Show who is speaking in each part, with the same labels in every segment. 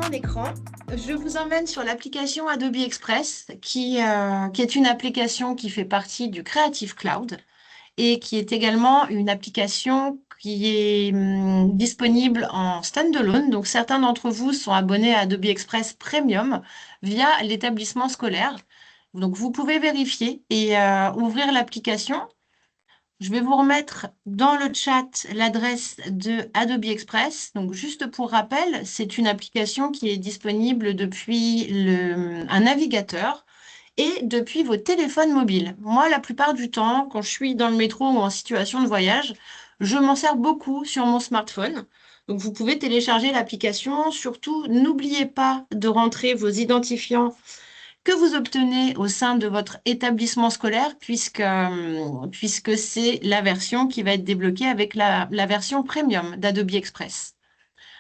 Speaker 1: mon écran. Je vous emmène sur l'application Adobe Express, qui est une application qui fait partie du Creative Cloud et qui est également une application qui est disponible en standalone. Donc, certains d'entre vous sont abonnés à Adobe Express Premium via l'établissement scolaire. Donc, vous pouvez vérifier et ouvrir l'application. Je vais vous remettre dans le chat l'adresse de Adobe Express. Donc, juste pour rappel, c'est une application qui est disponible depuis un navigateur et depuis vos téléphones mobiles. Moi, la plupart du temps, quand je suis dans le métro ou en situation de voyage, je m'en sers beaucoup sur mon smartphone. Donc, vous pouvez télécharger l'application. Surtout, n'oubliez pas de rentrer vos identifiants que vous obtenez au sein de votre établissement scolaire, puisque c'est la version qui va être débloquée avec la version premium d'Adobe Express.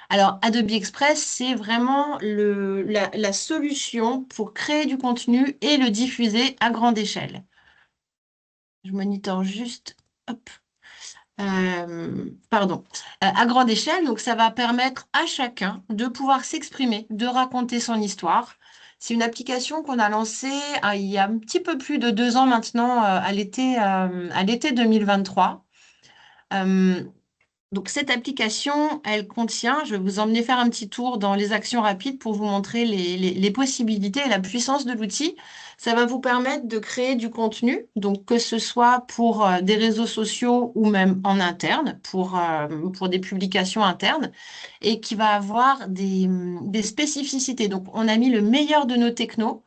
Speaker 1: Alors, Adobe Express, c'est vraiment la solution pour créer du contenu et le diffuser à grande échelle. Je monitore juste, hop, pardon, à grande échelle. Donc, ça va permettre à chacun de pouvoir s'exprimer, de raconter son histoire. C'est une application qu'on a lancée il y a un petit peu plus de 2 ans maintenant, à l'été 2023. Euh, donc, cette application, elle contient, je vais vous emmener faire un petit tour dans les actions rapides pour vous montrer les possibilités et la puissance de l'outil. Ça va vous permettre de créer du contenu, donc que ce soit pour des réseaux sociaux ou même en interne, pour des publications internes, et qui va avoir des spécificités. Donc, on a mis le meilleur de nos technos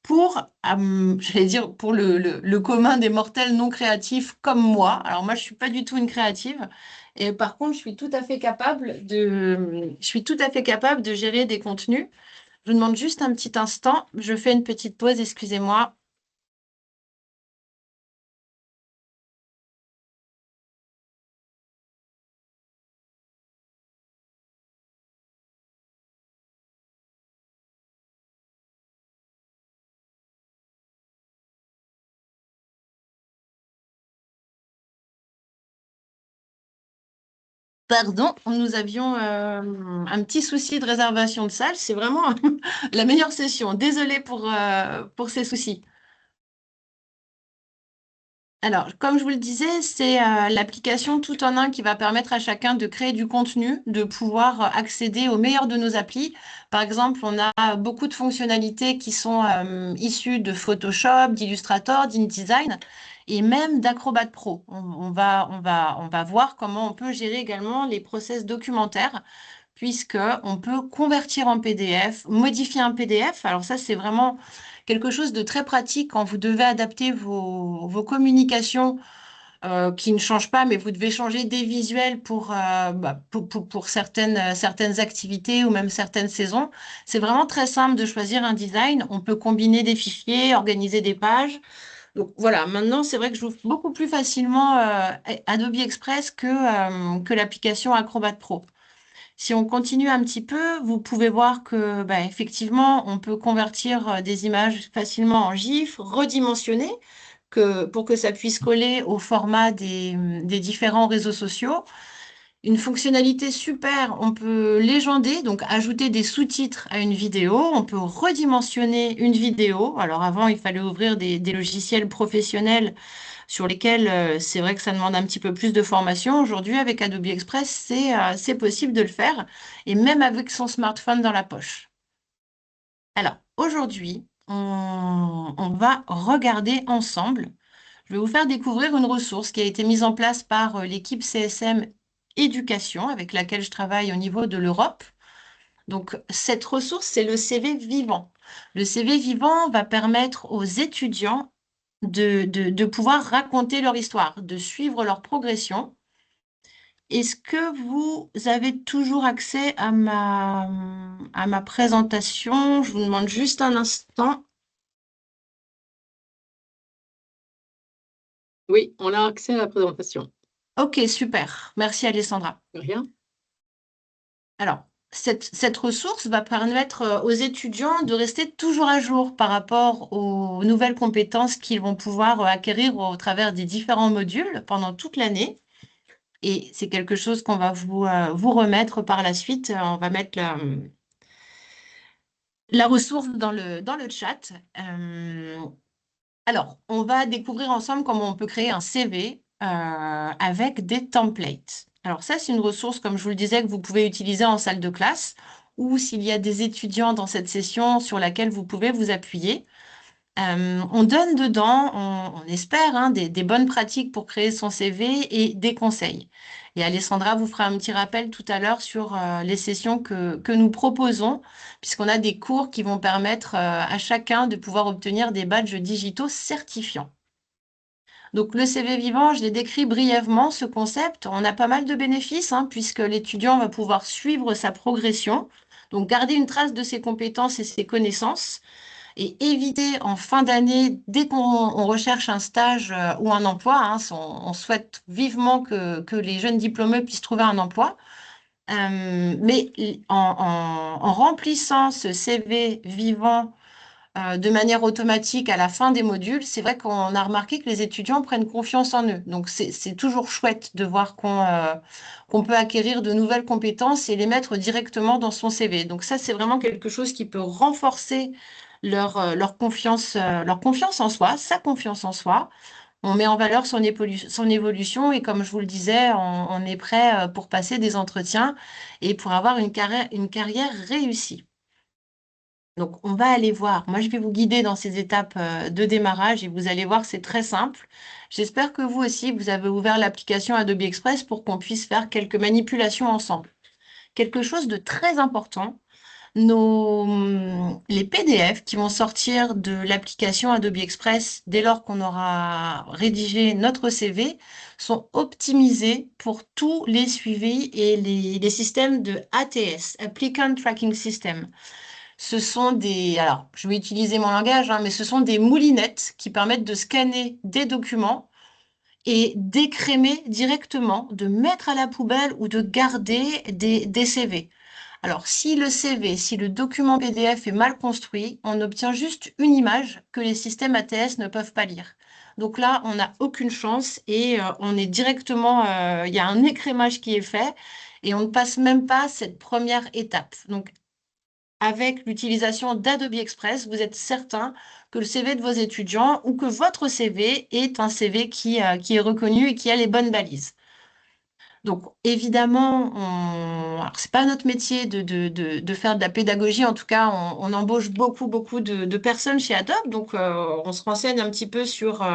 Speaker 1: pour, j'allais dire, pour le commun des mortels non créatifs comme moi. Alors moi, je suis pas du tout une créative. Et par contre, je suis tout à fait capable de gérer des contenus. Je vous demande juste un petit instant. Je fais une petite pause, excusez-moi. Pardon, nous avions un petit souci de réservation de salle. C'est vraiment la meilleure session. Désolée pour ces soucis. Alors, comme je vous le disais, c'est l'application tout en un qui va permettre à chacun de créer du contenu, de pouvoir accéder au meilleur de nos applis. Par exemple, on a beaucoup de fonctionnalités qui sont issues de Photoshop, d'Illustrator, d'InDesign et même d'Acrobat Pro. On va voir comment on peut gérer également les process documentaires, puisque on peut convertir en PDF, modifier un PDF. Alors ça, c'est vraiment quelque chose de très pratique quand vous devez adapter vos communications qui ne changent pas, mais vous devez changer des visuels pour certaines activités ou même certaines saisons. C'est vraiment très simple de choisir un design. On peut combiner des fichiers, organiser des pages. Donc voilà, maintenant, c'est vrai que je j'ouvre beaucoup plus facilement Adobe Express que l'application Acrobat Pro. Si on continue un petit peu, vous pouvez voir que, bah, effectivement, on peut convertir des images facilement en GIF, redimensionner pour que ça puisse coller au format des différents réseaux sociaux. Une fonctionnalité super, on peut légender, donc ajouter des sous-titres à une vidéo. On peut redimensionner une vidéo. Alors avant, il fallait ouvrir des logiciels professionnels sur lesquels c'est vrai que ça demande un petit peu plus de formation. Aujourd'hui, avec Adobe Express, c'est possible de le faire, et même avec son smartphone dans la poche. Alors, aujourd'hui, on va regarder ensemble. Je vais vous faire découvrir une ressource qui a été mise en place par l'équipe CSM Éducation, avec laquelle je travaille au niveau de l'Europe. Donc, cette ressource, c'est le CV vivant. Le CV vivant va permettre aux étudiants de pouvoir raconter leur histoire, de suivre leur progression. Est-ce que vous avez toujours accès à ma présentation? Je vous demande juste un instant.
Speaker 2: Oui, on a accès à la présentation.
Speaker 1: Ok, super. Merci Alessandra.
Speaker 2: De rien.
Speaker 1: Alors, cette ressource va permettre aux étudiants de rester toujours à jour par rapport aux nouvelles compétences qu'ils vont pouvoir acquérir au travers des différents modules pendant toute l'année. Et c'est quelque chose qu'on va vous remettre par la suite. On va mettre la ressource dans le chat. Alors, on va découvrir ensemble comment on peut créer un CV avec des templates. Alors ça, c'est une ressource, comme je vous le disais, que vous pouvez utiliser en salle de classe ou s'il y a des étudiants dans cette session sur laquelle vous pouvez vous appuyer. On donne dedans, on espère, hein, des bonnes pratiques pour créer son CV et des conseils. Et Alessandra vous fera un petit rappel tout à l'heure sur les sessions que nous proposons, puisqu'on a des cours qui vont permettre à chacun de pouvoir obtenir des badges digitaux certifiants. Donc le CV vivant, je l'ai décrit brièvement, ce concept. On a pas mal de bénéfices, hein, puisque l'étudiant va pouvoir suivre sa progression, donc garder une trace de ses compétences et ses connaissances et éviter en fin d'année, dès qu'on recherche un stage ou un emploi, hein, on souhaite vivement que les jeunes diplômés puissent trouver un emploi, mais en remplissant ce CV vivant de manière automatique à la fin des modules, c'est vrai qu'on a remarqué que les étudiants prennent confiance en eux. Donc c'est toujours chouette de voir qu'on peut acquérir de nouvelles compétences et les mettre directement dans son CV. Donc ça, c'est vraiment quelque chose qui peut renforcer leur confiance en soi, sa confiance en soi. On met en valeur son évolution et comme je vous le disais, on est prêt pour passer des entretiens et pour avoir une carrière réussie. Donc, on va aller voir. Moi, je vais vous guider dans ces étapes de démarrage et vous allez voir, c'est très simple. J'espère que vous aussi, vous avez ouvert l'application Adobe Express pour qu'on puisse faire quelques manipulations ensemble. Quelque chose de très important, les PDF qui vont sortir de l'application Adobe Express dès lors qu'on aura rédigé notre CV sont optimisés pour tous les suivis et les systèmes de ATS, Applicant Tracking System. Ce sont alors je vais utiliser mon langage, hein, mais ce sont des moulinettes qui permettent de scanner des documents et d'écrémer directement, de mettre à la poubelle ou de garder des CV. Alors, si le document PDF est mal construit, on obtient juste une image que les systèmes ATS ne peuvent pas lire. Donc là, on n'a aucune chance et on est directement, il y a un écrémage qui est fait et on ne passe même pas cette première étape. Donc, avec l'utilisation d'Adobe Express, vous êtes certain que le CV de vos étudiants ou que votre CV est un CV qui est reconnu et qui a les bonnes balises. Donc, évidemment, alors, c'est pas notre métier de faire de la pédagogie. En tout cas, on embauche beaucoup de personnes chez Adobe. Donc, on se renseigne un petit peu sur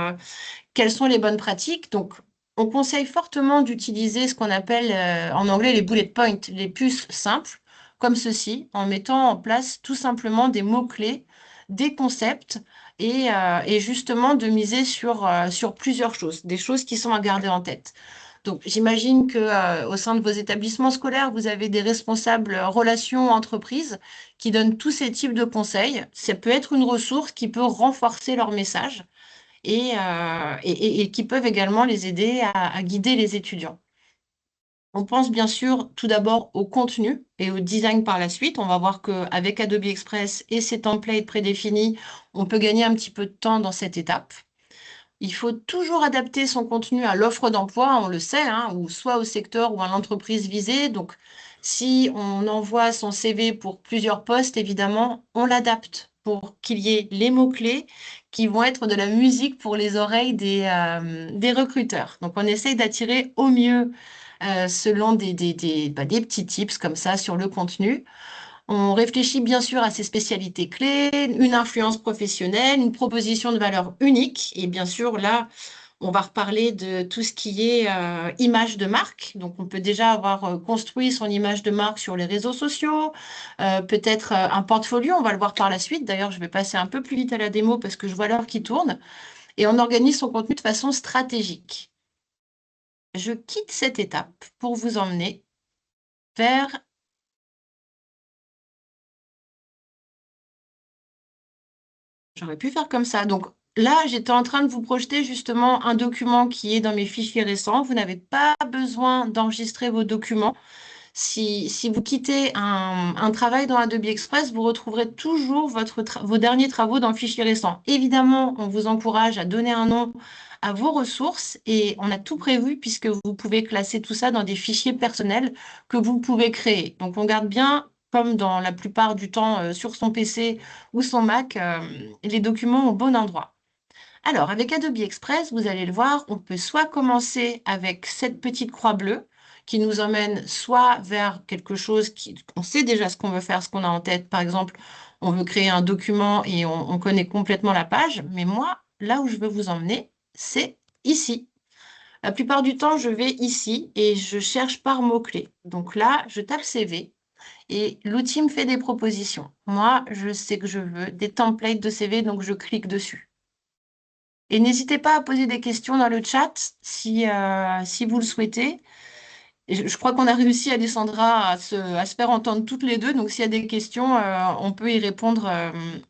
Speaker 1: quelles sont les bonnes pratiques. Donc, on conseille fortement d'utiliser ce qu'on appelle en anglais les bullet points, les puces simples, comme ceci, en mettant en place tout simplement des mots-clés, des concepts et justement de miser sur plusieurs choses, des choses qui sont à garder en tête. Donc, j'imagine que, au sein de vos établissements scolaires, vous avez des responsables relations entreprises qui donnent tous ces types de conseils. Ça peut être une ressource qui peut renforcer leur message et qui peuvent également les aider à guider les étudiants. On pense bien sûr tout d'abord au contenu et au design par la suite. On va voir qu'avec Adobe Express et ses templates prédéfinis, on peut gagner un petit peu de temps dans cette étape. Il faut toujours adapter son contenu à l'offre d'emploi, on le sait, hein, ou soit au secteur ou à l'entreprise visée. Donc, si on envoie son CV pour plusieurs postes, évidemment, on l'adapte pour qu'il y ait les mots-clés qui vont être de la musique pour les oreilles des recruteurs. Donc, on essaye d'attirer au mieux selon des petits tips comme ça sur le contenu. On réfléchit bien sûr à ses spécialités clés, une influence professionnelle, une proposition de valeur unique. Et bien sûr, là, on va reparler de tout ce qui est image de marque. Donc, on peut déjà avoir construit son image de marque sur les réseaux sociaux, peut-être un portfolio, on va le voir par la suite. D'ailleurs, je vais passer un peu plus vite à la démo parce que je vois l'heure qui tourne. Et on organise son contenu de façon stratégique. Je quitte cette étape pour vous emmener vers... J'aurais pu faire comme ça. Donc là, j'étais en train de vous projeter justement un document qui est dans mes fichiers récents. Vous n'avez pas besoin d'enregistrer vos documents. Si vous quittez un travail dans Adobe Express, vous retrouverez toujours vos derniers travaux dans le fichier récent. Évidemment, on vous encourage à donner un nom à vos ressources et on a tout prévu puisque vous pouvez classer tout ça dans des fichiers personnels que vous pouvez créer. Donc, on garde bien comme dans la plupart du temps sur son PC ou son Mac, les documents au bon endroit. Alors, avec Adobe Express, vous allez le voir, on peut soit commencer avec cette petite croix bleue qui nous emmène soit vers quelque chose on sait déjà ce qu'on veut faire, ce qu'on a en tête. Par exemple, on veut créer un document et on connaît complètement la page. Mais moi, là où je veux vous emmener, c'est ici. La plupart du temps, je vais ici et je cherche par mots-clés. Donc là, je tape CV et l'outil me fait des propositions. Moi, je sais que je veux des templates de CV, donc je clique dessus. Et n'hésitez pas à poser des questions dans le chat si vous le souhaitez. Et je crois qu'on a réussi, Alessandra, à se faire entendre toutes les deux. Donc, s'il y a des questions, on peut y répondre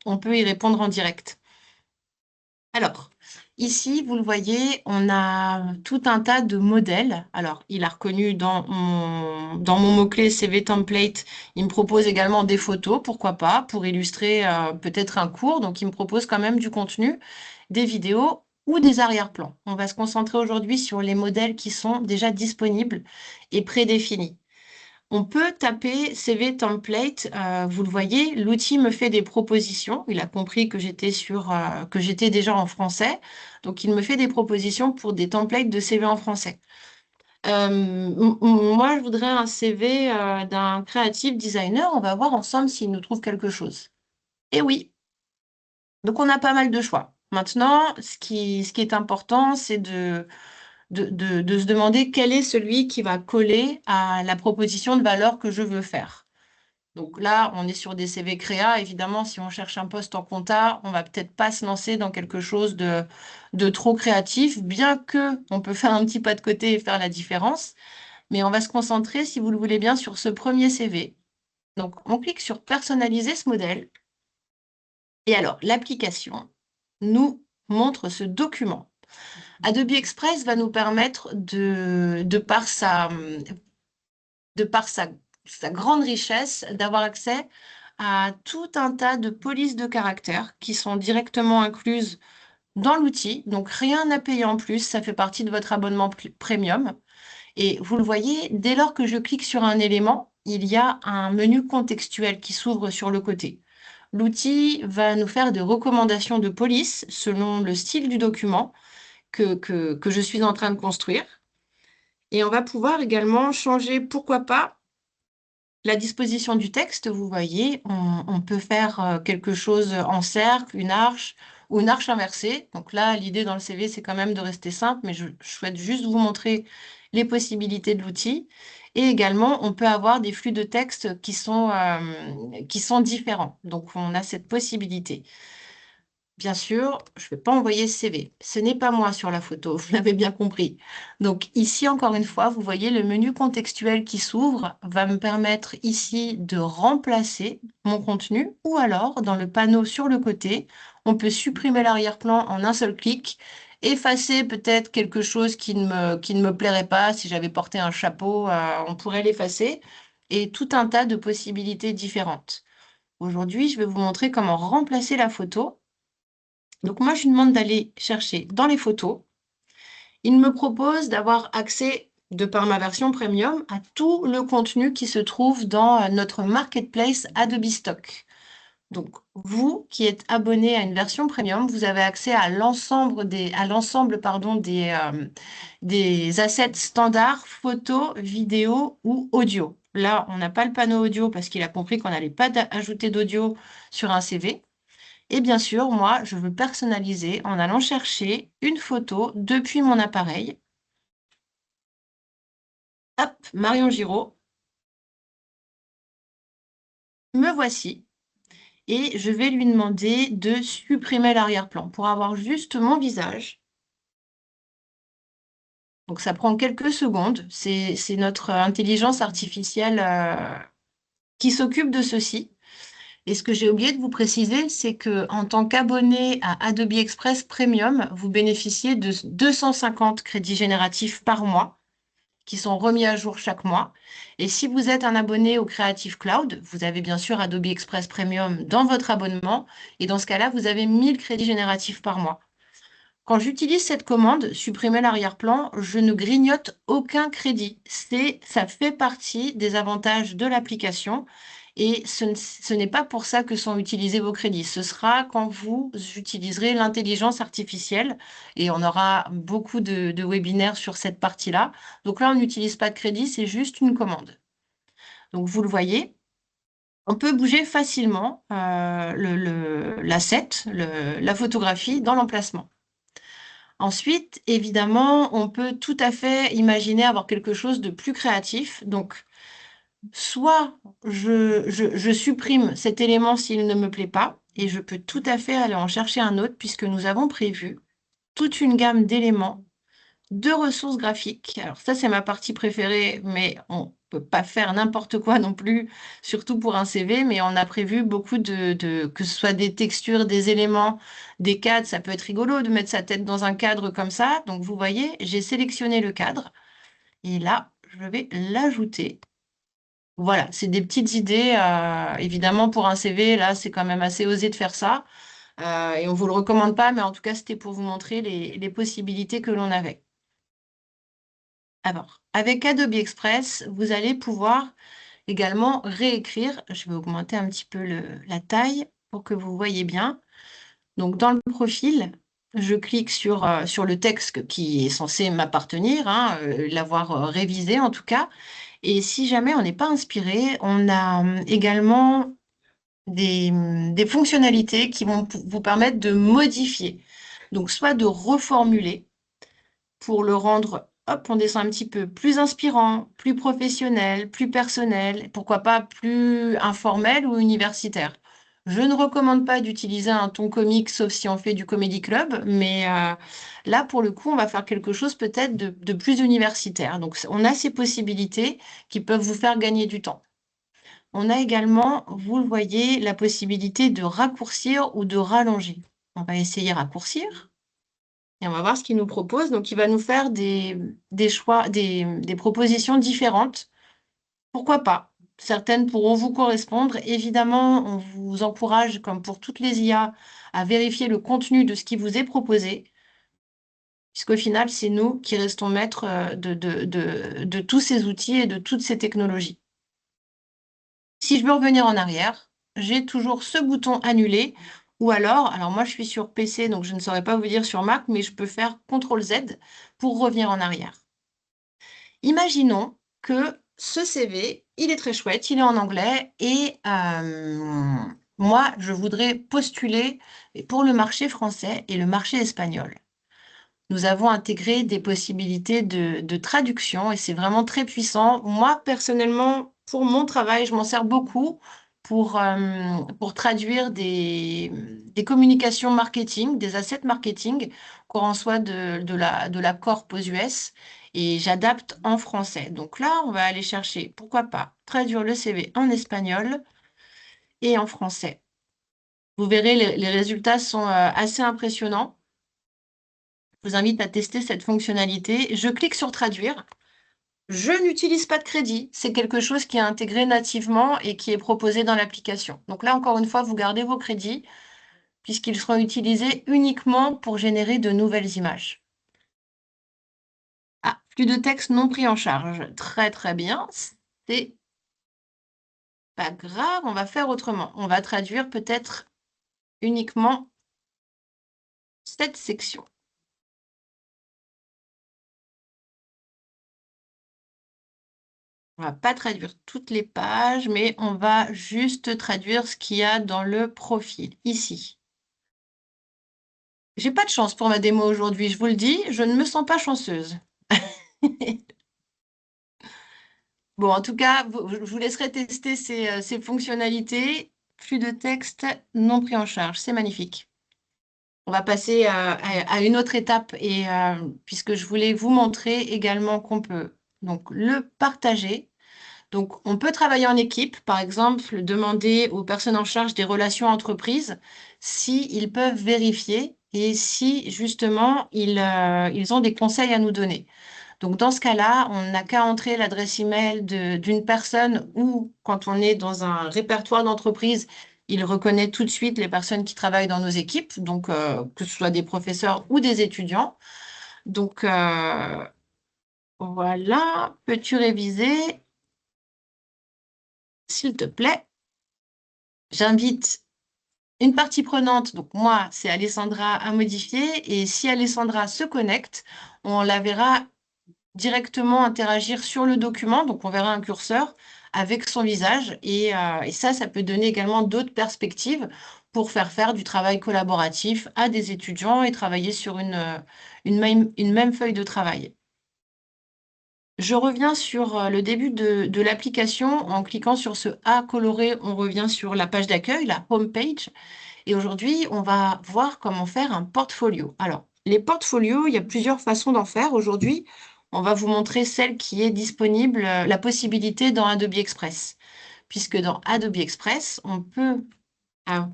Speaker 1: en direct. Alors, ici, vous le voyez, on a tout un tas de modèles. Alors, il a reconnu dans mon mot-clé CV template, il me propose également des photos, pourquoi pas, pour illustrer peut-être un cours. Donc, il me propose quand même du contenu, des vidéos ou des arrière-plans. On va se concentrer aujourd'hui sur les modèles qui sont déjà disponibles et prédéfinis. On peut taper CV template, vous le voyez, l'outil me fait des propositions. Il a compris que j'étais déjà en français, donc il me fait des propositions pour des templates de CV en français. Moi, je voudrais un CV d'un creative designer. On va voir ensemble s'il nous trouve quelque chose. Et oui, donc on a pas mal de choix. Maintenant, ce qui est important, c'est de se demander quel est celui qui va coller à la proposition de valeur que je veux faire. Donc là, on est sur des CV créa. Évidemment, si on cherche un poste en compta, on va peut-être pas se lancer dans quelque chose de trop créatif, bien que on peut faire un petit pas de côté et faire la différence. Mais on va se concentrer, si vous le voulez bien, sur ce premier CV. Donc, on clique sur personnaliser ce modèle. Et alors, l'application nous montre ce document. Adobe Express va nous permettre de par sa grande richesse, d'avoir accès à tout un tas de polices de caractères qui sont directement incluses dans l'outil. Donc, rien à payer en plus, ça fait partie de votre abonnement premium. Et vous le voyez, dès lors que je clique sur un élément, il y a un menu contextuel qui s'ouvre sur le côté. L'outil va nous faire des recommandations de police selon le style du document que je suis en train de construire. Et on va pouvoir également changer, pourquoi pas, la disposition du texte. Vous voyez, on peut faire quelque chose en cercle, une arche ou une arche inversée. Donc là, l'idée dans le CV, c'est quand même de rester simple, mais je souhaite juste vous montrer les possibilités de l'outil. Et également, on peut avoir des flux de texte qui sont différents. Donc, on a cette possibilité. Bien sûr, je ne vais pas envoyer ce CV. Ce n'est pas moi sur la photo, vous l'avez bien compris. Donc ici, encore une fois, vous voyez le menu contextuel qui s'ouvre va me permettre ici de remplacer mon contenu ou alors dans le panneau sur le côté, on peut supprimer l'arrière-plan en un seul clic, effacer peut-être quelque chose qui ne me plairait pas. Si j'avais porté un chapeau, on pourrait l'effacer et tout un tas de possibilités différentes. Aujourd'hui, je vais vous montrer comment remplacer la photo. Donc moi, je lui demande d'aller chercher dans les photos. Il me propose d'avoir accès, de par ma version premium, à tout le contenu qui se trouve dans notre marketplace Adobe Stock. Donc, vous qui êtes abonné à une version premium, vous avez accès à l'ensemble, pardon, des assets standards, photos, vidéos ou audio. Là, on n'a pas le panneau audio parce qu'il a compris qu'on n'allait pas ajouter d'audio sur un CV. Et bien sûr, moi, je veux personnaliser en allant chercher une photo depuis mon appareil. Hop, Marion Giraud, me voici. Et je vais lui demander de supprimer l'arrière-plan pour avoir juste mon visage. Donc ça prend quelques secondes. C'est notre intelligence artificielle qui s'occupe de ceci. Et ce que j'ai oublié de vous préciser, c'est que en tant qu'abonné à Adobe Express Premium, vous bénéficiez de 250 crédits génératifs par mois qui sont remis à jour chaque mois. Et si vous êtes un abonné au Creative Cloud, vous avez bien sûr Adobe Express Premium dans votre abonnement. Et dans ce cas-là, vous avez 1000 crédits génératifs par mois. Quand j'utilise cette commande, supprimer l'arrière-plan, je ne grignote aucun crédit. Ça fait partie des avantages de l'application Et ce n'est pas pour ça que sont utilisés vos crédits. Ce sera quand vous utiliserez l'intelligence artificielle et on aura beaucoup de webinaires sur cette partie-là. Donc là, on n'utilise pas de crédit, c'est juste une commande. Donc vous le voyez, on peut bouger facilement l'asset, la photographie dans l'emplacement. Ensuite, évidemment, on peut tout à fait imaginer avoir quelque chose de plus créatif. Donc, soit je supprime cet élément s'il ne me plaît pas, et je peux tout à fait aller en chercher un autre, puisque nous avons prévu toute une gamme d'éléments, de ressources graphiques. Alors ça, c'est ma partie préférée, mais on ne peut pas faire n'importe quoi non plus, surtout pour un CV, mais on a prévu beaucoup que ce soit des textures, des éléments, des cadres. Ça peut être rigolo de mettre sa tête dans un cadre comme ça. Donc vous voyez, j'ai sélectionné le cadre, et là, je vais l'ajouter. Voilà, c'est des petites idées. Évidemment, pour un CV, là, c'est quand même assez osé de faire ça. Et on ne vous le recommande pas, mais en tout cas, c'était pour vous montrer les possibilités que l'on avait. Alors, avec Adobe Express, vous allez pouvoir également réécrire. Je vais augmenter un petit peu la taille pour que vous voyez bien. Donc, dans le profil, je clique sur le texte qui est censé m'appartenir, hein, l'avoir révisé en tout cas. Et si jamais on n'est pas inspiré, on a également des fonctionnalités qui vont vous permettre de modifier. Donc, soit de reformuler pour le rendre, hop, on descend un petit peu, plus inspirant, plus professionnel, plus personnel, pourquoi pas plus informel ou universitaire. Je ne recommande pas d'utiliser un ton comique, sauf si on fait du comédie club, mais là, pour le coup, on va faire quelque chose peut-être de plus universitaire. Donc, on a ces possibilités qui peuvent vous faire gagner du temps. On a également, vous le voyez, la possibilité de raccourcir ou de rallonger. On va essayer raccourcir. Et on va voir ce qu'il nous propose. Donc, il va nous faire des choix, des propositions différentes. Pourquoi pas? Certaines pourront vous correspondre. Évidemment, on vous encourage, comme pour toutes les IA, à vérifier le contenu de ce qui vous est proposé, puisqu'au final, c'est nous qui restons maîtres de tous ces outils et de toutes ces technologies. Si je veux revenir en arrière, j'ai toujours ce bouton annuler. Ou alors moi je suis sur PC, donc je ne saurais pas vous dire sur Mac, mais je peux faire CTRL-Z pour revenir en arrière. Imaginons que ce CV, il est très chouette, il est en anglais, et moi je voudrais postuler pour le marché français et le marché espagnol. Nous avons intégré des possibilités de traduction et c'est vraiment très puissant. Moi, personnellement, pour mon travail, je m'en sers beaucoup pour traduire des communications marketing, des assets marketing, qu'on reçoit de la corp aux US et j'adapte en français. Donc là, on va aller chercher, pourquoi pas, traduire le CV en espagnol et en français. Vous verrez, les résultats sont assez impressionnants. Je vous invite à tester cette fonctionnalité. Je clique sur traduire. Je n'utilise pas de crédit. C'est quelque chose qui est intégré nativement et qui est proposé dans l'application. Donc là, encore une fois, vous gardez vos crédits puisqu'ils seront utilisés uniquement pour générer de nouvelles images. Ah, flux de texte non pris en charge. Très, très bien. C'est pas grave, on va faire autrement. On va traduire peut-être uniquement cette section. On va pas traduire toutes les pages, mais on va juste traduire ce qu'il y a dans le profil, ici. J'ai pas de chance pour ma démo aujourd'hui, je vous le dis, je ne me sens pas chanceuse. Bon, en tout cas, je vous laisserai tester ces fonctionnalités. Flux de texte non pris en charge, c'est magnifique. On va passer à une autre étape et puisque je voulais vous montrer également qu'on peut donc le partager. Donc, on peut travailler en équipe, par exemple, demander aux personnes en charge des relations entreprises s'ils peuvent vérifier et si justement ils ont des conseils à nous donner. Donc, dans ce cas-là, on n'a qu'à entrer l'adresse email d'une personne ou quand on est dans un répertoire d'entreprise, il reconnaît tout de suite les personnes qui travaillent dans nos équipes, donc que ce soit des professeurs ou des étudiants. Donc, voilà, peux-tu réviser, s'il te plaît? J'invite une partie prenante, donc moi, c'est Alessandra, à modifier. Et si Alessandra se connecte, on la verra directement interagir sur le document. Donc, on verra un curseur avec son visage. Et ça peut donner également d'autres perspectives pour faire du travail collaboratif à des étudiants et travailler sur une même feuille de travail. Je reviens sur le début de l'application. En cliquant sur ce A coloré, on revient sur la page d'accueil, la home page. Et aujourd'hui, on va voir comment faire un portfolio. Alors, les portfolios, il y a plusieurs façons d'en faire. Aujourd'hui, on va vous montrer celle qui est disponible, la possibilité dans Adobe Express. Puisque dans Adobe Express, on peut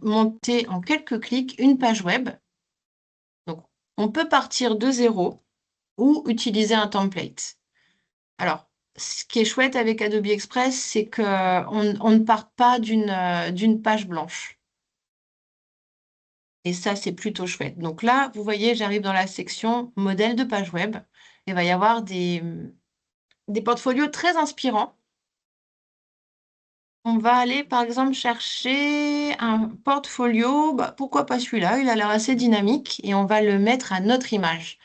Speaker 1: monter en quelques clics une page web. Donc, on peut partir de zéro ou utiliser un template. Alors, ce qui est chouette avec Adobe Express, c'est qu'on on ne part pas d'une page blanche. Et ça, c'est plutôt chouette. Donc là, vous voyez, j'arrive dans la section modèle de page web. Il va y avoir des portfolios très inspirants. On va aller, par exemple, chercher un portfolio. Bah, pourquoi pas celui-là? Il a l'air assez dynamique et on va le mettre à notre image.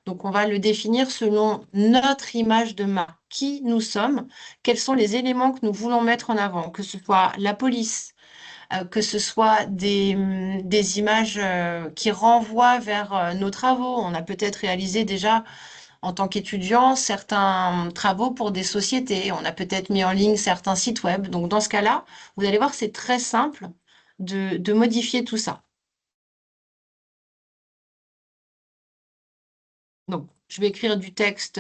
Speaker 1: Donc, on va le définir selon notre image de marque. Qui nous sommes? Quels sont les éléments que nous voulons mettre en avant? Que ce soit la police, que ce soit des images qui renvoient vers nos travaux. On a peut-être réalisé déjà en tant qu'étudiant certains travaux pour des sociétés. On a peut-être mis en ligne certains sites web. Donc dans ce cas-là, vous allez voir, c'est très simple de modifier tout ça. Donc, je vais écrire du texte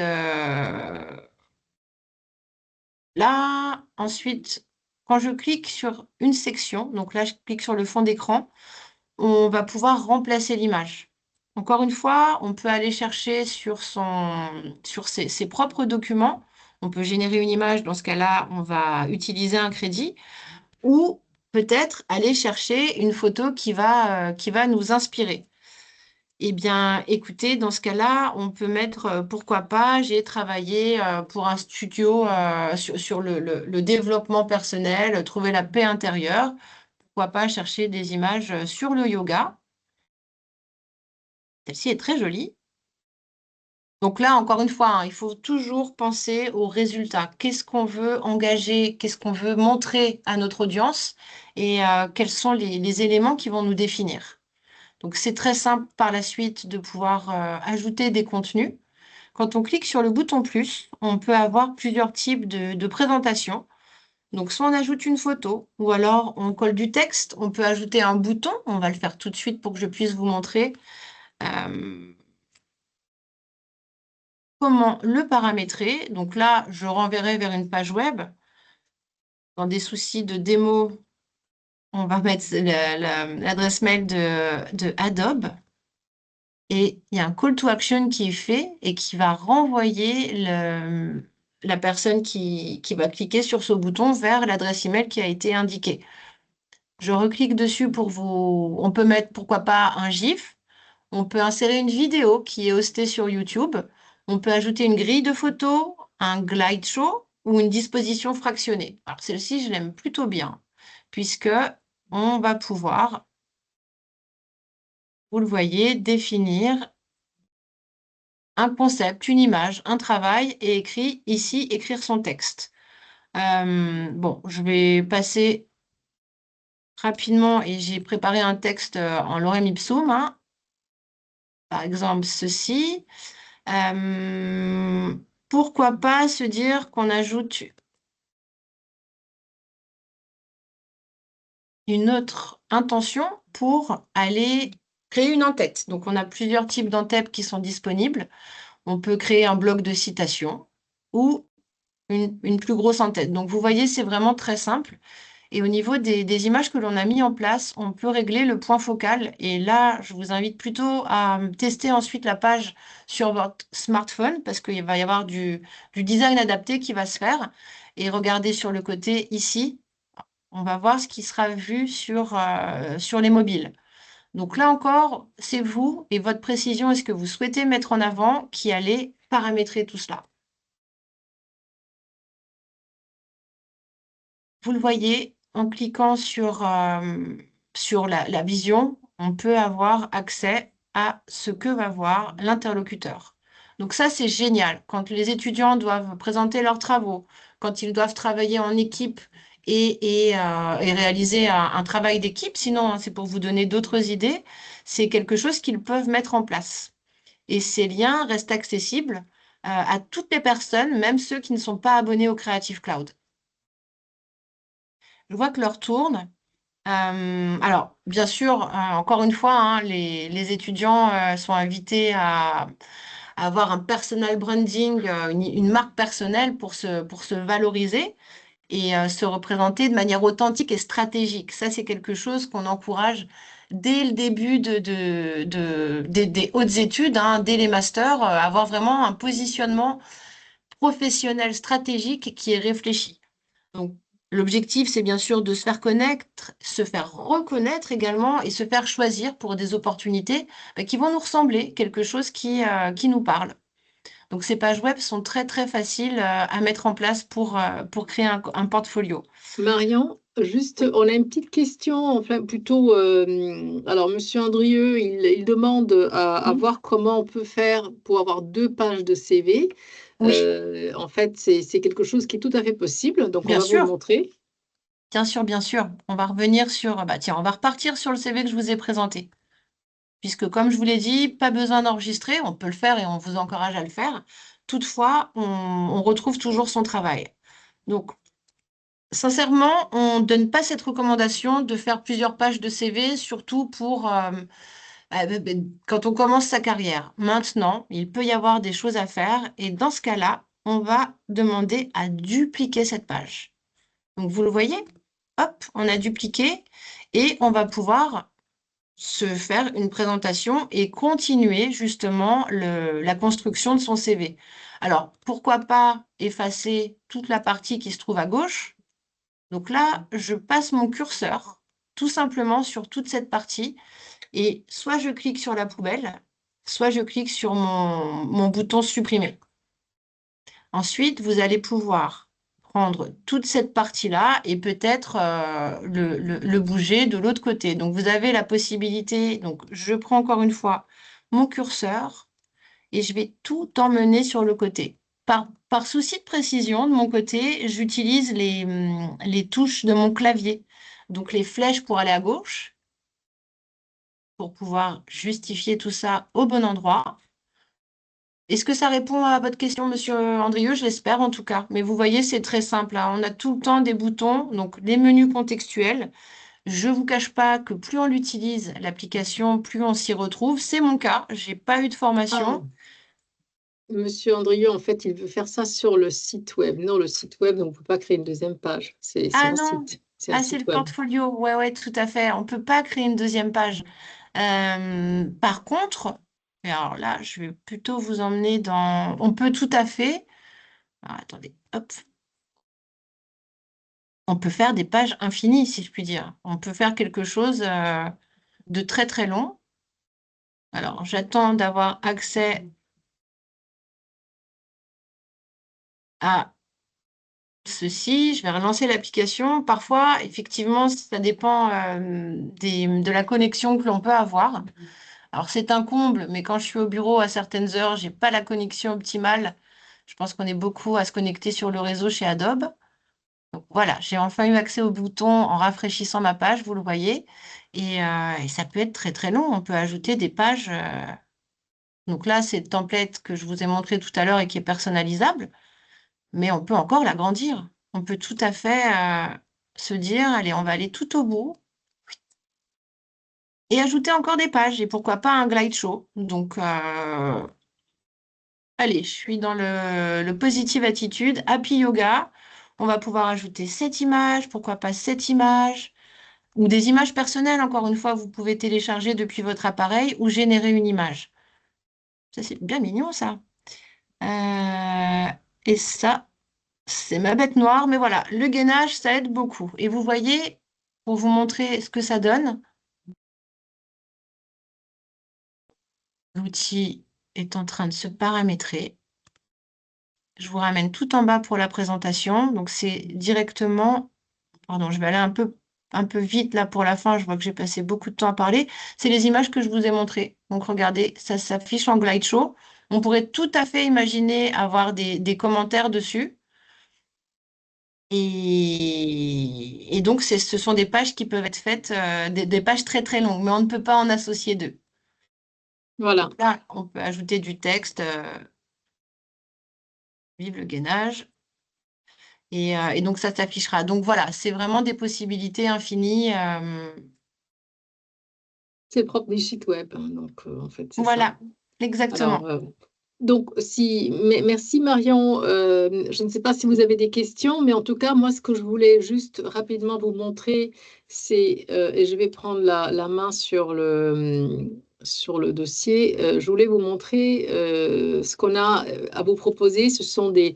Speaker 1: là. Ensuite, quand je clique sur une section, donc là, je clique sur le fond d'écran, on va pouvoir remplacer l'image. Encore une fois, on peut aller chercher sur ses propres documents. On peut générer une image. Dans ce cas-là, on va utiliser un crédit ou peut-être aller chercher une photo qui va nous inspirer. Eh bien, écoutez, dans ce cas-là, on peut mettre, pourquoi pas, j'ai travaillé pour un studio sur le développement personnel, trouver la paix intérieure. Pourquoi pas chercher des images sur le yoga. Celle-ci est très jolie. Donc là, encore une fois, il faut toujours penser aux résultats. Qu'est-ce qu'on veut engager, qu'est-ce qu'on veut montrer à notre audience et quels sont les éléments qui vont nous définir. Donc c'est très simple par la suite de pouvoir ajouter des contenus. Quand on clique sur le bouton plus, on peut avoir plusieurs types de présentations. Donc soit on ajoute une photo ou alors on colle du texte. On peut ajouter un bouton. On va le faire tout de suite pour que je puisse vous montrer. Euh, comment le paramétrer. Donc là, je renverrai vers une page web. Dans des soucis de démo, on va mettre l'adresse mail de Adobe. Et il y a un call to action qui est fait et qui va renvoyer la personne qui va cliquer sur ce bouton vers l'adresse email qui a été indiquée. Je reclique dessus pour vous. On peut mettre, pourquoi pas, un GIF. On peut insérer une vidéo qui est hostée sur YouTube. On peut ajouter une grille de photos, un glide show ou une disposition fractionnée. Alors celle-ci, je l'aime plutôt bien, puisque on va pouvoir, vous le voyez, définir un concept, une image, un travail et écrit ici, écrire son texte. Bon, je vais passer rapidement et j'ai préparé un texte en lorem ipsum, hein. Par exemple, ceci. Euh, pourquoi pas se dire qu'on ajoute une autre intention pour aller créer une en-tête. Donc, on a plusieurs types d'en-têtes qui sont disponibles. On peut créer un bloc de citation ou une plus grosse en-tête. Donc, vous voyez, c'est vraiment très simple. Et au niveau des images que l'on a mis en place, on peut régler le point focal. Et là, je vous invite plutôt à tester ensuite la page sur votre smartphone parce qu'il va y avoir du design adapté qui va se faire. Et regardez sur le côté ici, on va voir ce qui sera vu sur les mobiles. Donc là encore, c'est vous et votre précision et ce que vous souhaitez mettre en avant qui allez paramétrer tout cela. Vous le voyez, en cliquant sur la vision, on peut avoir accès à ce que va voir l'interlocuteur. Donc ça, c'est génial. Quand les étudiants doivent présenter leurs travaux, quand ils doivent travailler en équipe et réaliser un travail d'équipe, sinon, hein, c'est pour vous donner d'autres idées, c'est quelque chose qu'ils peuvent mettre en place. Et ces liens restent accessibles à toutes les personnes, même ceux qui ne sont pas abonnés au Creative Cloud. Je vois que l'heure tourne. Alors, bien sûr, encore une fois, hein, les étudiants sont invités à avoir un personal branding, une marque personnelle pour se valoriser et se représenter de manière authentique et stratégique. Ça, c'est quelque chose qu'on encourage dès le début des hautes études, hein, dès les masters, avoir vraiment un positionnement professionnel stratégique qui est réfléchi. Donc, l'objectif, c'est bien sûr de se faire connaître, se faire reconnaître également et se faire choisir pour des opportunités qui vont nous ressembler, quelque chose qui nous parle. Donc, ces pages web sont très, très faciles à mettre en place pour créer un portfolio.
Speaker 2: Marion, juste,
Speaker 1: Oui.
Speaker 2: on a une petite question, enfin plutôt, alors Monsieur Andrieux, il demande à
Speaker 1: Mhm.
Speaker 2: voir comment on peut faire pour avoir 2 pages de CV.
Speaker 1: Oui,
Speaker 2: En fait, c'est quelque chose qui est tout à fait possible, donc on
Speaker 1: bien
Speaker 2: va vous le
Speaker 1: sûr.
Speaker 2: montrer.
Speaker 1: Bien sûr, bien sûr. On va revenir sur, bah tiens, on va repartir sur le CV que je vous ai présenté. Puisque, comme je vous l'ai dit, pas besoin d'enregistrer, on peut le faire et on vous encourage à le faire. Toutefois, on retrouve toujours son travail. Donc, sincèrement, on ne donne pas cette recommandation de faire plusieurs pages de CV, surtout pour quand on commence sa carrière. Maintenant, il peut y avoir des choses à faire et dans ce cas-là, on va demander à dupliquer cette page. Donc, vous le voyez? Hop, on a dupliqué et on va pouvoir se faire une présentation et continuer justement la construction de son CV. Alors, pourquoi pas effacer toute la partie qui se trouve à gauche? Donc là, je passe mon curseur tout simplement sur toute cette partie et soit je clique sur la poubelle, soit je clique sur mon bouton supprimer. Ensuite, vous allez pouvoir prendre toute cette partie-là et peut-être le bouger de l'autre côté. Donc, vous avez la possibilité, donc je prends encore une fois mon curseur et je vais tout emmener sur le côté. Par souci de précision, de mon côté, j'utilise les touches de mon clavier. Donc, les flèches pour aller à gauche, pour pouvoir justifier tout ça au bon endroit. Est-ce que ça répond à votre question, Monsieur Andrieux? Je l'espère en tout cas. Mais vous voyez, c'est très simple, hein. On a tout le temps des boutons, donc des menus contextuels. Je ne vous cache pas que plus on l'utilise, l'application, plus on s'y retrouve. C'est mon cas. J'ai pas eu de
Speaker 2: Ah,
Speaker 1: formation.
Speaker 2: Monsieur Andrieux, en fait, il veut faire ça sur le site web. Non, le site web, on ne peut pas créer une 2e page. C'est
Speaker 1: Ah
Speaker 2: un
Speaker 1: non,
Speaker 2: site. C'est un
Speaker 1: ah c'est
Speaker 2: site
Speaker 1: le
Speaker 2: web.
Speaker 1: portfolio. Ouais, ouais, tout à fait. On peut pas créer une deuxième page. Par contre, et alors là, je vais plutôt vous emmener dans. On peut tout à fait. Alors, attendez, hop. On peut faire des pages infinies, si je puis dire. On peut faire quelque chose de très très long. Alors, j'attends d'avoir accès à ceci. Je vais relancer l'application. Parfois, effectivement, ça dépend de la connexion que l'on peut avoir. Alors, c'est un comble, mais quand je suis au bureau à certaines heures, j'ai pas la connexion optimale. Je pense qu'on est beaucoup à se connecter sur le réseau chez Adobe. Donc voilà, j'ai enfin eu accès au bouton en rafraîchissant ma page, vous le voyez. Et ça peut être très très long. On peut ajouter des pages. Donc là, c'est le template que je vous ai montré tout à l'heure et qui est personnalisable, mais on peut encore l'agrandir. On peut tout à fait se dire, allez, on va aller tout au bout et ajouter encore des pages. Et pourquoi pas un glide show. Donc, allez, je suis dans le positive attitude, happy yoga. On va pouvoir ajouter cette image, pourquoi pas cette image. Ou des images personnelles, encore une fois, vous pouvez télécharger depuis votre appareil ou générer une image. Ça, c'est bien mignon, ça. Euh, et ça, c'est ma bête noire. Mais voilà, le gainage, ça aide beaucoup. Et vous voyez, pour vous montrer ce que ça donne, l'outil est en train de se paramétrer. Je vous ramène tout en bas pour la présentation. Donc, c'est directement pardon, je vais aller un peu vite là pour la fin, je vois que j'ai passé beaucoup de temps à parler. C'est les images que je vous ai montrées. Donc regardez, ça s'affiche en Glide Show. On pourrait tout à fait imaginer avoir des commentaires dessus. Et donc, ce sont des pages qui peuvent être faites, des pages très très longues, mais on ne peut pas en associer deux.
Speaker 2: Voilà.
Speaker 1: Donc là, on peut ajouter du texte, vive le gainage, et donc ça s'affichera. Donc voilà, c'est vraiment des possibilités infinies.
Speaker 2: C'est le propre des sites web, hein, donc en fait, c'est ça.
Speaker 1: Voilà, exactement.
Speaker 2: Alors, donc, merci Marion. Je ne sais pas si vous avez des questions, mais en tout cas, moi, ce que je voulais juste rapidement vous montrer, c'est, et je vais prendre la main sur le dossier, je voulais vous montrer ce qu'on a à vous proposer. Ce sont des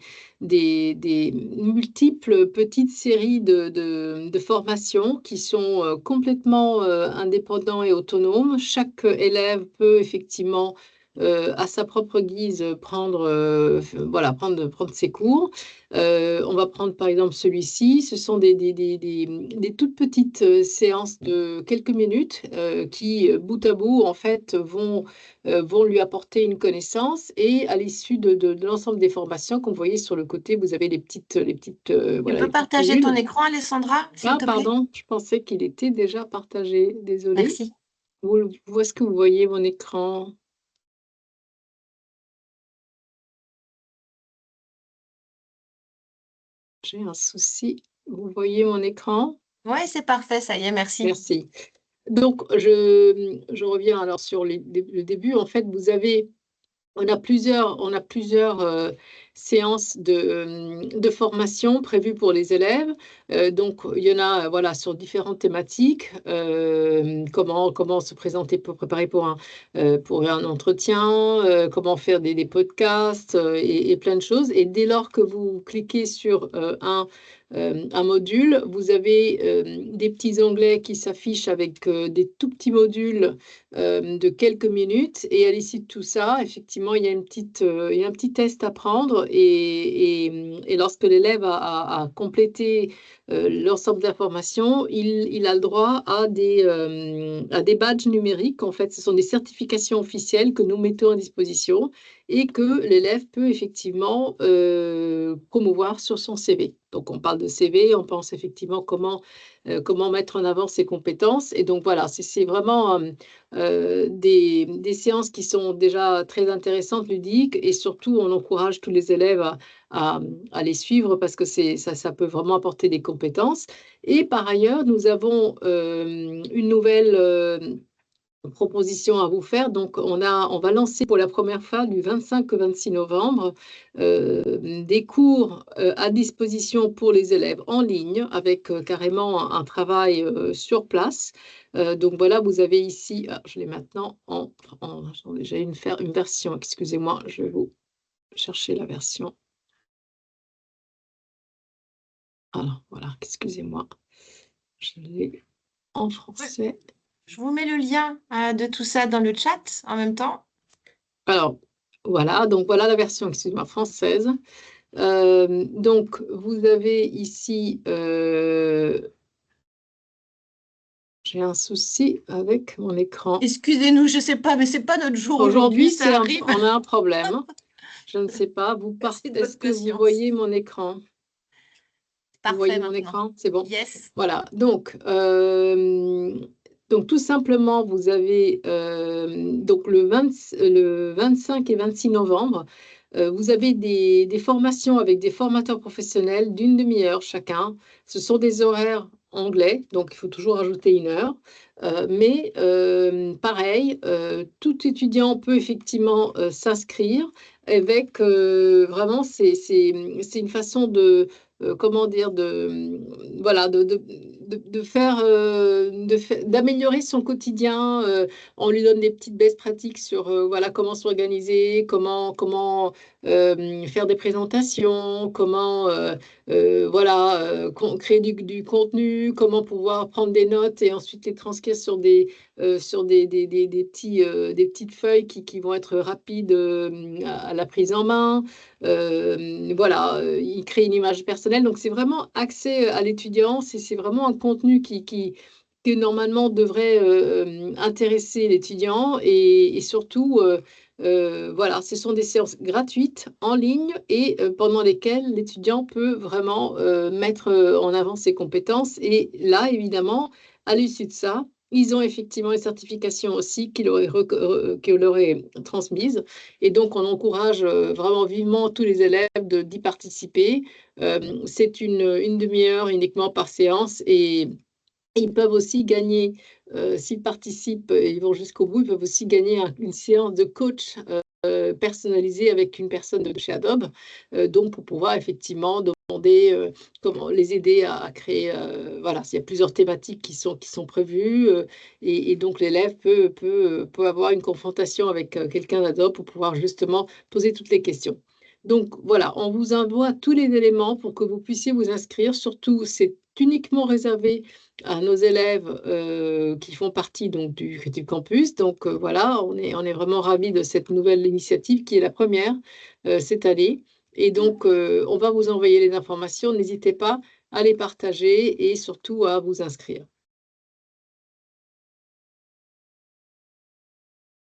Speaker 2: multiples petites séries de formations qui sont complètement indépendants et autonomes. Chaque élève peut effectivement à sa propre guise voilà, prendre ses cours. On va prendre par exemple celui-ci. Ce sont des toutes petites séances de quelques minutes qui, bout à bout, en fait, vont lui apporter une connaissance. Et à l'issue de l'ensemble des formations, comme vous voyez sur le côté, vous avez
Speaker 1: Tu
Speaker 2: voilà, les
Speaker 1: peux
Speaker 2: petites
Speaker 1: partager ton
Speaker 2: modules.
Speaker 1: écran, Alessandra, s'il
Speaker 2: Ah,
Speaker 1: te plaît?
Speaker 2: pardon, je pensais qu'il était déjà partagé. Désolée.
Speaker 1: Merci.
Speaker 2: Où est-ce que vous voyez mon écran? J'ai un souci. Vous voyez mon écran?
Speaker 1: Ouais, c'est parfait, ça y est, merci.
Speaker 2: Merci. Donc, je reviens alors sur le début. En fait, on a plusieurs séances de formation prévues pour les élèves. Donc, il y en a voilà, sur différentes thématiques. Comment se présenter pour préparer pour un entretien, comment faire des podcasts et plein de choses. Et dès lors que vous cliquez sur un module, vous avez des petits onglets qui s'affichent avec des tout petits modules de quelques minutes. Et à l'issue de tout ça, effectivement, il y a il y a un petit test à prendre. Et lorsque l'élève a complété l'ensemble d'informations, il a le droit à des badges numériques. En fait, ce sont des certifications officielles que nous mettons à disposition et que l'élève peut effectivement promouvoir sur son CV. Donc, on parle de CV, on pense effectivement comment mettre en avant ses compétences. Et donc, voilà, c'est vraiment des séances qui sont déjà très intéressantes, ludiques, et surtout, on encourage tous les élèves à les suivre parce que ça peut vraiment apporter des compétences. Et par ailleurs, nous avons une nouvelle proposition à vous faire. Donc, on va lancer pour la première fois du 25 au 26 novembre des cours à disposition pour les élèves en ligne avec carrément un travail sur place. Donc voilà, vous avez ici, je l'ai maintenant attendez, j'ai une version, excusez-moi, je vais vous chercher la version. Alors voilà, excusez-moi, je l'ai en français.
Speaker 1: Je vous mets le lien de tout ça dans le chat en même temps.
Speaker 2: Alors voilà, donc voilà la version, excusez-moi, française. Donc vous avez ici, j'ai un souci avec mon écran.
Speaker 1: Excusez-nous, je sais pas, mais c'est pas notre jour
Speaker 2: Aujourd'hui,
Speaker 1: aujourd'hui, ça arrive.
Speaker 2: on a un problème. Je ne sais pas.
Speaker 1: Merci de
Speaker 2: Est-ce
Speaker 1: votre
Speaker 2: que vous
Speaker 1: patience.
Speaker 2: voyez mon écran? Vous
Speaker 1: Parfait
Speaker 2: voyez mon
Speaker 1: maintenant.
Speaker 2: écran? C'est bon.
Speaker 1: Yes.
Speaker 2: Voilà. Donc tout simplement, vous avez donc le 25 et 26 novembre, vous avez des formations avec des formateurs professionnels d'une demi-heure chacun. Ce sont des horaires anglais, donc il faut toujours ajouter une heure. Mais pareil, tout étudiant peut effectivement s'inscrire avec vraiment, c'est une façon comment dire, voilà, de faire, d'améliorer son quotidien. On lui donne des petites best pratiques sur voilà, comment s'organiser, comment faire des présentations, comment voilà, créer du contenu, comment pouvoir prendre des notes et ensuite les transcrire sur des petites feuilles qui vont être rapides à la prise en main. Voilà, il crée une image personnelle. Donc, c'est vraiment axé à l'étudiant. C'est vraiment un contenu qui normalement devrait intéresser l'étudiant et surtout, voilà, ce sont des séances gratuites en ligne et pendant lesquelles l'étudiant peut vraiment mettre en avant ses compétences. Et là, évidemment, à l'issue de ça, ils ont effectivement une certification aussi qu'il leur est transmise. Et donc, on encourage vraiment vivement tous les élèves d'y participer. C'est une demi-heure uniquement par séance et ils peuvent aussi gagner, s'ils participent et ils vont jusqu'au bout, ils peuvent aussi gagner une séance de coach personnalisée avec une personne de chez Adobe, donc pour pouvoir effectivement demander comment les aider à créer, voilà, il y a plusieurs thématiques qui sont prévues et donc l'élève peut avoir une confrontation avec quelqu'un d'Adobe pour pouvoir justement poser toutes les questions. Donc voilà, on vous envoie tous les éléments pour que vous puissiez vous inscrire. Surtout, c'est uniquement réservé à nos élèves qui font partie donc, du Creative Campus. Donc voilà, on est vraiment ravis de cette nouvelle initiative qui est la première cette année. Et donc, on va vous envoyer les informations. N'hésitez pas à les partager et surtout à vous inscrire.